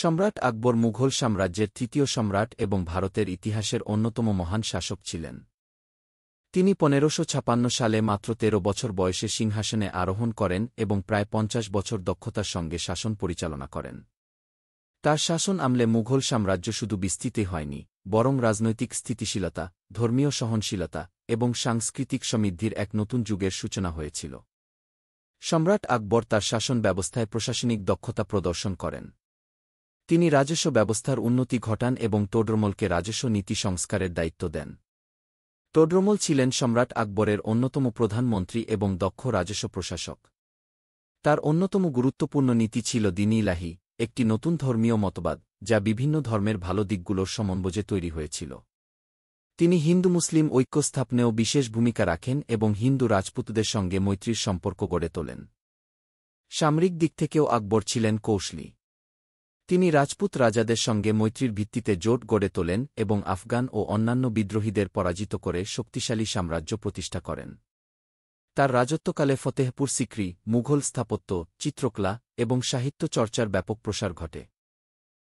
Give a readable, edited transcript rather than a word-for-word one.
সম্রাট আকবর মুঘল সাম্রাজ্যের তৃতীয় সম্রাট এবং ভারতের ইতিহাসের অন্যতম মহান শাসক ছিলেন। তিনি ১৫৫৬ সালে মাত্র ১৩ বছর বয়সে সিংহাসনে আরোহণ করেন এবং প্রায় ৫০ বছর দক্ষতার সঙ্গে শাসন পরিচালনা করেন। তার শাসন আমলে মুঘল সাম্রাজ্য শুধু বিস্তৃতই হয়নি, বরং রাজনৈতিক স্থিতিশীলতা, ধর্মীয় সহনশীলতা এবং সাংস্কৃতিক সমৃদ্ধির এক নতুন যুগের সূচনা হয়েছিল। সম্রাট আকবর তার শাসন ব্যবস্থায় প্রশাসনিক দক্ষতা প্রদর্শন করেন। তিনি রাজস্ব ব্যবস্থার উন্নতি ঘটান এবং তোডরমলকে রাজস্ব নীতি সংস্কারের দায়িত্ব দেন। তোডরমল ছিলেন সম্রাট আকবরের অন্যতম প্রধানমন্ত্রী এবং দক্ষ রাজস্ব প্রশাসক। তার অন্যতম গুরুত্বপূর্ণ নীতি ছিল দ্বীন-ই-ইলাহি, একটি নতুন ধর্মীয় মতবাদ যা বিভিন্ন ধর্মের ভালো দিকগুলোর সমন্বয়ে তৈরি হয়েছিল। তিনি হিন্দু মুসলিম ঐক্য স্থাপনেও বিশেষ ভূমিকা রাখেন এবং হিন্দু রাজপুতদের সঙ্গে মৈত্রীর সম্পর্ক গড়ে তোলেন। সামরিক দিক থেকেও আকবর ছিলেন কৌশলী। তিনি রাজপুত রাজাদের সঙ্গে মৈত্রীর ভিত্তিতে জোট গড়ে তোলেন এবং আফগান ও অন্যান্য বিদ্রোহীদের পরাজিত করে শক্তিশালী সাম্রাজ্য প্রতিষ্ঠা করেন। তার রাজত্বকালে ফতেহপুর সিক্রি, মুঘল স্থাপত্য, চিত্রকলা এবং সাহিত্য চর্চার ব্যাপক প্রসার ঘটে।